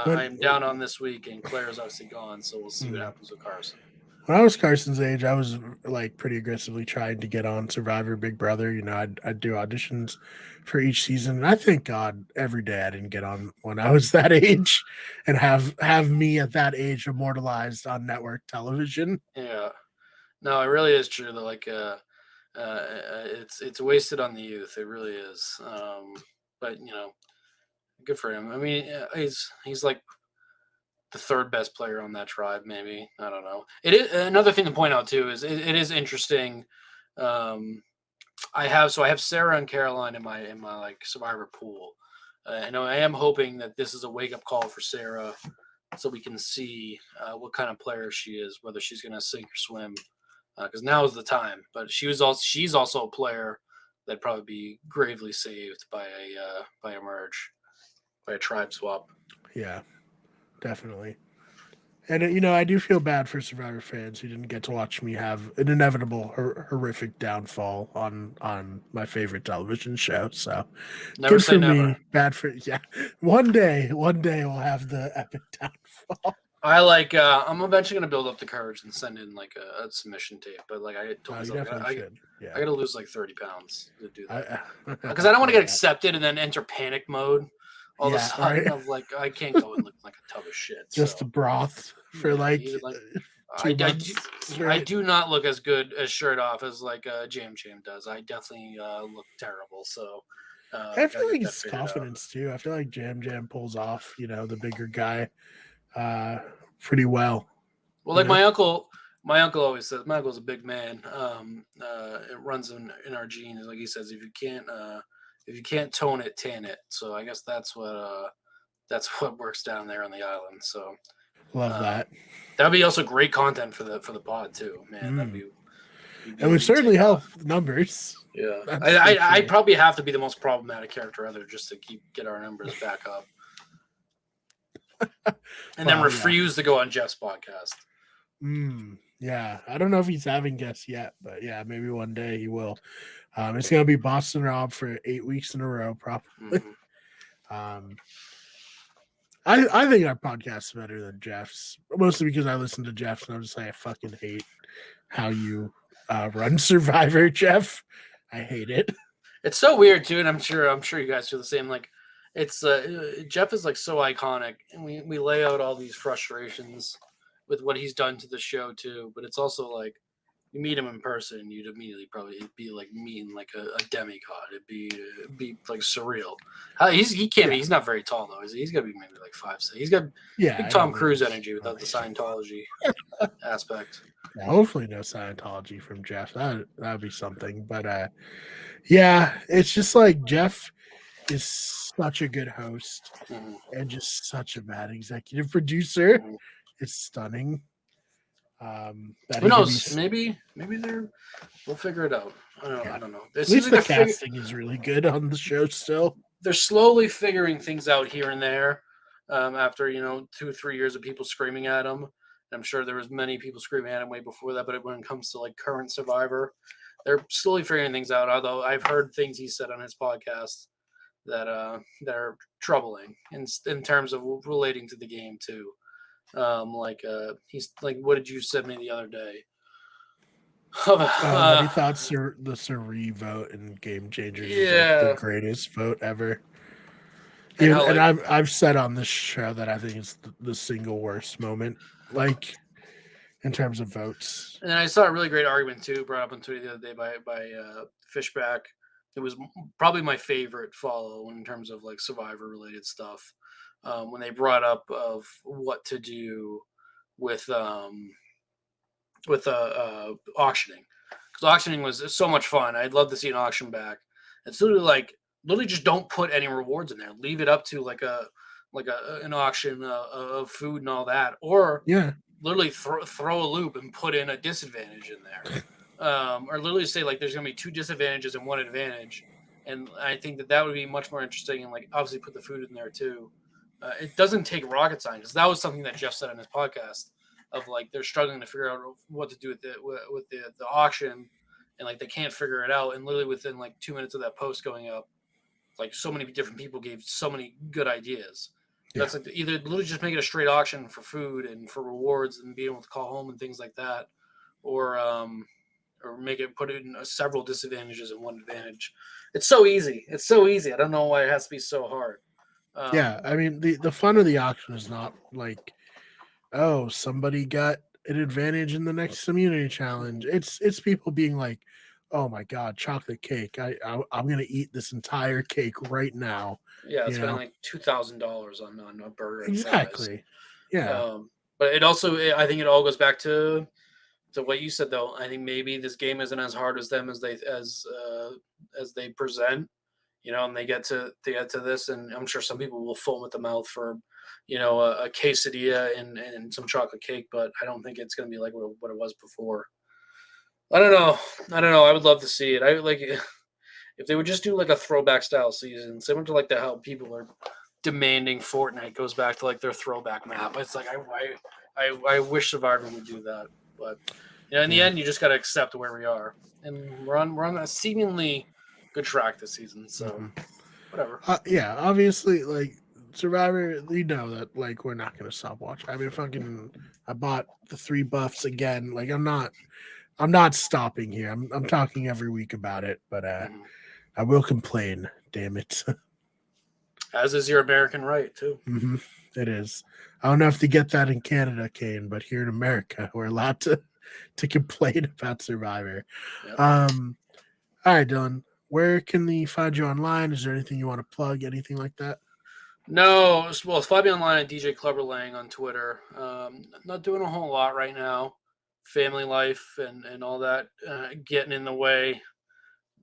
A: When
B: I'm down on this week, and Claire is obviously gone. So we'll see what
A: hmm.
B: happens with Carson.
A: when I was Carson's age, I was like pretty aggressively trying to get on Survivor Big Brother. I'd do auditions for each season. And I thank God every day I didn't get on when I was that age and have me at that age immortalized on network television.
B: Yeah, no, it really is true. That like it's wasted on the youth. It really is. But good for him. I mean, he's like the third best player on that tribe. Maybe I don't know. It is another thing to point out too is it is interesting. Um, I have Sarah and Caroline in my like Survivor pool. I know I am hoping that this is a wake up call for Sarah, so we can see what kind of player she is, whether she's going to sink or swim. Because now is the time. But she's also a player that'd probably be gravely saved by a merge. by a tribe swap.
A: Yeah, definitely. And you know, I do feel bad for Survivor fans who didn't get to watch me have an inevitable horrific downfall on my favorite television show. So
B: Never
A: good
B: say
A: for
B: never.
A: me, bad for yeah. One day we'll have the epic downfall.
B: I like. I'm eventually gonna build up the courage and send in like a submission tape. But like I told
A: Oh, you
B: myself,
A: definitely should.
B: I
A: Yeah,
B: gotta lose like 30 pounds to do that
A: I
B: because I don't want to get
A: yeah,
B: accepted and then enter panic mode. All of a
A: yeah.
B: sudden,
A: Right.
B: of like I can't go and look like a tub of shit.
A: Just a
B: So
A: broth for
B: yeah, I
A: like
B: need like
A: 2 months
B: I
A: straight.
B: do not look as good as shirt off as like Jam Jam does. I definitely look terrible. So
A: I
B: gotta
A: feel like
B: get that
A: it's
B: figured out.
A: confidence too. I feel like Jam Jam pulls off, you know, the bigger guy uh pretty well,
B: Well,
A: you
B: like
A: know?
B: my uncle always says, my uncle's a big man. It runs in our genes. Like he says, if you can't tone it, tan it. So I guess that's what works down there on the island. So
A: Love
B: uh,
A: that.
B: that would be also great content for the pod too, man.
A: Mm. It would
B: It'd be
A: certainly
B: take
A: help
B: off.
A: the numbers.
B: Yeah,
A: That's for
B: I'd
A: sure.
B: probably have to be the most problematic character other just to get our numbers back up, and then
A: Well, yeah.
B: refuse to go on Jeff's podcast.
A: Yeah. I don't know if he's having guests yet, but yeah, maybe one day he will. It's gonna be Boston Rob for 8 weeks in a row, probably.
B: Mm-hmm.
A: Um, I think our podcast's better than Jeff's, mostly because I listen to Jeff's and I'm just like, I fucking hate how you run Survivor, Jeff. I hate it.
B: It's so weird too, and I'm sure you guys feel the same. Like, it's Jeff is like so iconic, and we lay out all these frustrations with what he's done to the show too. But it's also like you meet him in person, you'd immediately probably be like meeting like a demigod. It'd be like surreal. He can't be.
A: Yeah.
B: He's not very tall though. He's got to be maybe like 5'6". He's got
A: Yeah,
B: big
A: I
B: Tom
A: don't think
B: Cruise
A: he's
B: energy without the
A: probably.
B: Scientology aspect.
A: Yeah, hopefully no Scientology from Jeff. That'd be something. But yeah, it's just like Jeff is such a good host
B: Mhm,
A: and just such a bad executive producer.
B: mhm.
A: It's stunning. That
B: Who
A: he could be.
B: knows? Maybe we'll figure it out. I
A: Yeah,
B: don't know. It
A: at
B: seems
A: least
B: like
A: the casting is really good on the show still.
B: they're slowly figuring things out here and there. After 2 or 3 years of people screaming at him, I'm sure there was many people screaming at him way before that. But when it comes to like current Survivor, they're slowly figuring things out. Although I've heard things he said on his podcast that are troubling in terms of relating to the game too. He's like, what did you send me the other day?
A: That he thought the Suri vote in Game Changers is like the
B: Yeah,
A: greatest vote ever.
B: and
A: Even,
B: how
A: and
B: like
A: I've said on this show that I think it's the single worst moment, like in terms of votes.
B: And then I saw a really great argument too, brought up on Twitter the other day by Fishback. It was probably my favorite follow in terms of like Survivor related stuff. When they brought up of what to do with auctioning, because auctioning was so much fun. I'd love to see an auction back. It's literally just don't put any rewards in there. Leave it up to an auction of food and all that, or
A: Yeah,
B: literally throw a loop and put in a disadvantage in there, or literally say like there's going to be 2 disadvantages and 1 advantage, and I think that would be much more interesting. And like obviously put the food in there too. It doesn't take rocket science, because that was something that Jeff said on his podcast of like they're struggling to figure out what to do with the auction, and like they can't figure it out. And literally within like 2 minutes of that post going up, like so many different people gave so many good ideas.
A: yeah,
B: That's like either literally just make it a straight auction for food and for rewards and being able to call home and things like that, or put it in several disadvantages and 1 advantage. It's so easy. It's so easy. I don't know why it has to be so hard.
A: yeah. I mean, the fun of the auction is not like, oh, somebody got an advantage in the next community challenge. It's people being like, oh my god, chocolate cake. I'm gonna eat this entire cake right now.
B: Yeah,
A: You
B: spending
A: know
B: like $2,000 on a burger and fries.
A: exactly. Yeah,
B: But I think it all goes back to what you said though. I think maybe this game isn't as hard as them as they present. And they get to this, and I'm sure some people will foam at the mouth for a quesadilla and some chocolate cake, but I don't think it's going to be like what it was before. I don't know. I would love to see it. I would like if they would just do like a throwback style season, similar to like how people are demanding Fortnite goes back to like their throwback map. It's like I wish Survivor would do that, but in the end, you just got to accept where we are, and we're on a seemingly good track this season. So whatever.
A: Yeah, obviously, like Survivor, you know that like we're not gonna stop watching. I mean, I bought the 3 buffs again. Like I'm not stopping here. I'm talking every week about it, but I will complain. Damn it.
B: As is your American right too.
A: It is. I don't know if they get that in Canada, Kane, but here in America, we're allowed to complain about Survivor.
B: Yep.
A: All right, Dylan. Where can they find you online? Is there anything you want to plug? Anything like that?
B: No, well, find me online at DJ Clubberlang on Twitter. Not doing a whole lot right now. Family life and all that getting in the way.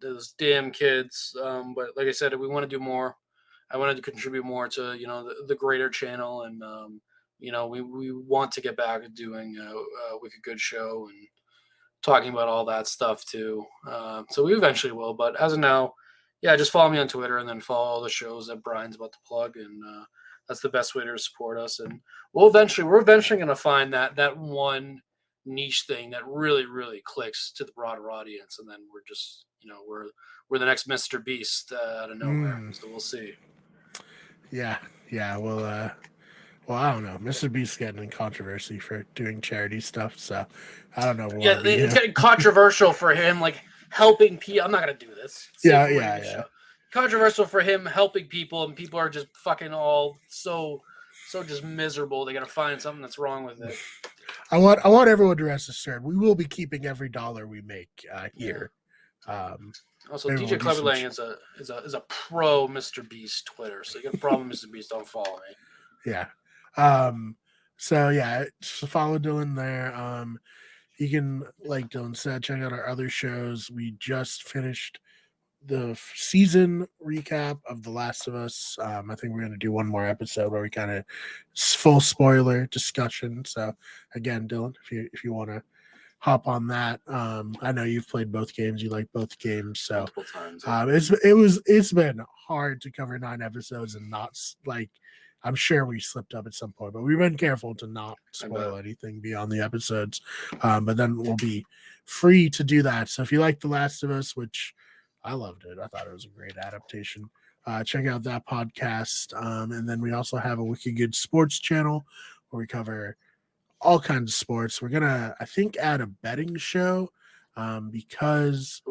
B: Those damn kids. But like I said, we want to do more. I wanted to contribute more to the greater channel, and we want to get back to doing a Wicked Good show and talking about all that stuff too. So we eventually will, but as of now, yeah, just follow me on Twitter and then follow all the shows that Brian's about to plug, and that's the best way to support us. And we're eventually going to find that one niche thing that really really clicks to the broader audience, and then we're just we're the next Mr. Beast out of nowhere. So we'll see.
A: Yeah. Well, I don't know. Mr. Beast's getting in controversy for doing charity stuff, so I don't know.
B: It's getting controversial for him, like helping people. I'm not gonna do this.
A: Yeah.
B: Controversial for him helping people, and people are just fucking all so just miserable. They gotta find something that's wrong with it.
A: I want everyone to rest assured. We will be keeping every dollar we make here. Yeah.
B: Also, DJ Cleverlang is a pro Mr. Beast Twitter, so you got a problem, Mr. Beast, don't follow me.
A: Yeah. So yeah, just follow Dylan there. You can, like Dylan said, check out our other shows. We just finished the season recap of The Last of Us. I think we're going to do one more episode where we kind of full spoiler discussion. So again, Dylan, if you want to hop on that, I know you've played both games. You like both games, so
B: multiple times. Yeah.
A: It's been hard to cover 9 episodes and not like. I'm sure we slipped up at some point, but we've been careful to not spoil anything beyond the episodes. But then we'll be free to do that. So if you like The Last of Us, which I loved it, I thought it was a great adaptation, check out that podcast. And then we also have a Wicked Good Sports channel where we cover all kinds of sports. We're going to, I think, add a betting show because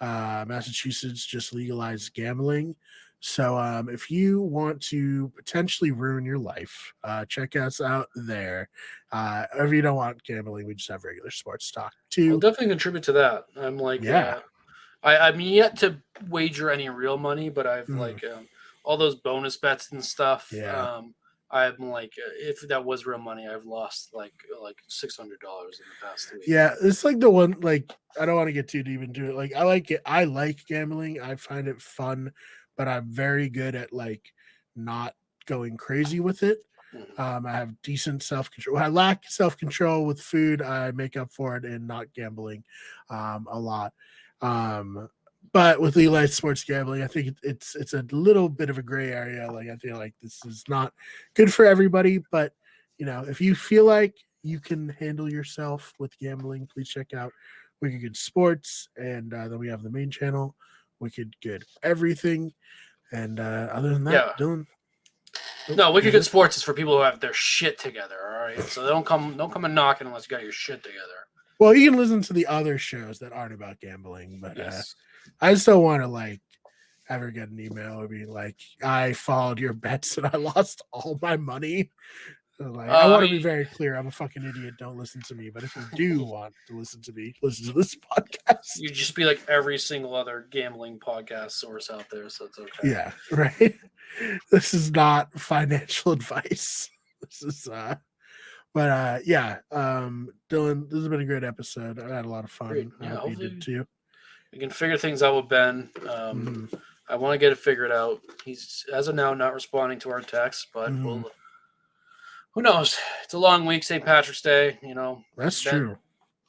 A: Massachusetts just legalized gambling. So if you want to potentially ruin your life, check us out there. If you don't want gambling, we just have regular sports talk too.
B: I'll definitely contribute to that. I'm like, I'm yet to wager any real money, but I've like all those bonus bets and stuff.
A: Yeah.
B: I'm like, if that was real money, I've lost like $600 in the past week.
A: Yeah, it's like the one, like, I don't want to get too deep into it. Like, I like it. I like gambling. I find it fun, but I'm very good at like not going crazy with it. I have decent self-control. I lack self-control with food. I make up for it in not gambling a lot. But with legalized sports gambling, I think it's a little bit of a gray area. Like, I feel like this is not good for everybody. But, if you feel like you can handle yourself with gambling, please check out Wicked Good Sports. And then we have the main channel, Wicked Good Everything. And other than that, Dylan.
B: No, Wicked Good Sports is for people who have their shit together. All right, so don't come and knocking unless you got your shit together.
A: Well, you can listen to the other shows that aren't about gambling, but I just don't want to like ever get an email or be like, I followed your bets and I lost all my money. Like, I want to be very clear. I'm a fucking idiot. Don't listen to me. But if you do want to listen to me, listen to this podcast.
B: You just be like every single other gambling podcast source out there, so it's okay.
A: Yeah, right. This is not financial advice. This is But Dylan, this has been a great episode. I had a lot of fun. I hope you did too.
B: We can figure things out with Ben. I want to get it figured out. He's, as of now, not responding to our texts, but who knows? It's a long week, St. Patrick's Day.
A: That's true.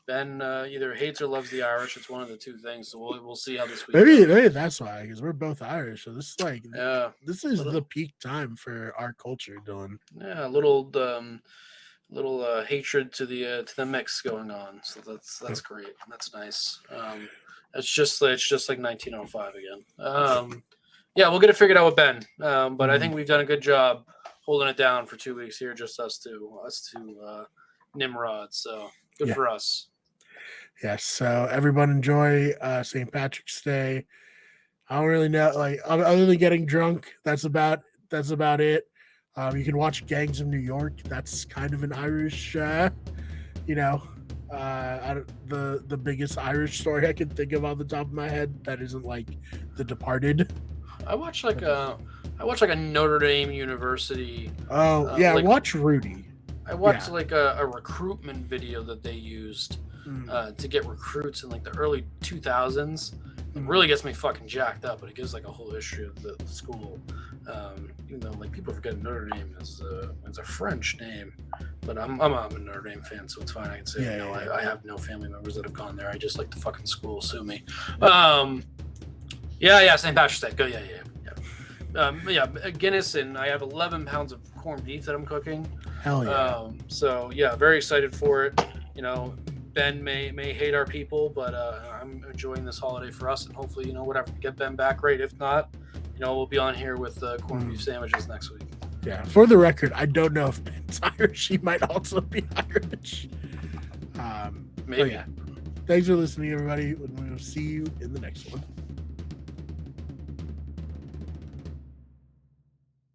B: Ben either hates or loves the Irish. It's one of the two things. So we'll see how this week
A: Maybe
B: goes.
A: that's why, because we're both Irish. So
B: Yeah,
A: this is
B: little,
A: the peak time for our culture, Dylan.
B: yeah, little hatred to the mix going on. So that's great. That's nice. It's just like 1905 again. Yeah, we'll get it figured out with Ben. But I think we've done a good job holding it down for 2 weeks here, just us two Nimrod. So good
A: Yeah.
B: for us.
A: Yes. So everyone enjoy St. Patrick's Day. I don't really know, like other than getting drunk. That's about it. You can watch Gangs of New York. That's kind of an Irish, the biggest Irish story I can think of on the top of my head. That isn't like The Departed.
B: I watched like a Notre Dame University.
A: Oh yeah, watch Rudy.
B: I watched like a recruitment video that they used to get recruits in like the early 2000s. It really gets me fucking jacked up, but it gives like a whole history of the school. Even though like people forget Notre Dame is a French name, but I'm a Notre Dame fan, so it's fine. I can say I have no family members that have gone there. I just like the fucking school. Sue me. St. Patrick's Day. Go yeah. Guinness, and I have 11 pounds of corned beef that I'm cooking.
A: Hell yeah.
B: So yeah, very excited for it. Ben may hate our people, but I'm enjoying this holiday for us, and hopefully, whatever, get Ben back, great. If not, we'll be on here with corned beef sandwiches next week.
A: Yeah, for the record, I don't know if Ben's Irish. He might also be Irish.
B: Maybe.
A: Yeah. Thanks for listening, everybody. We will see you in the next one.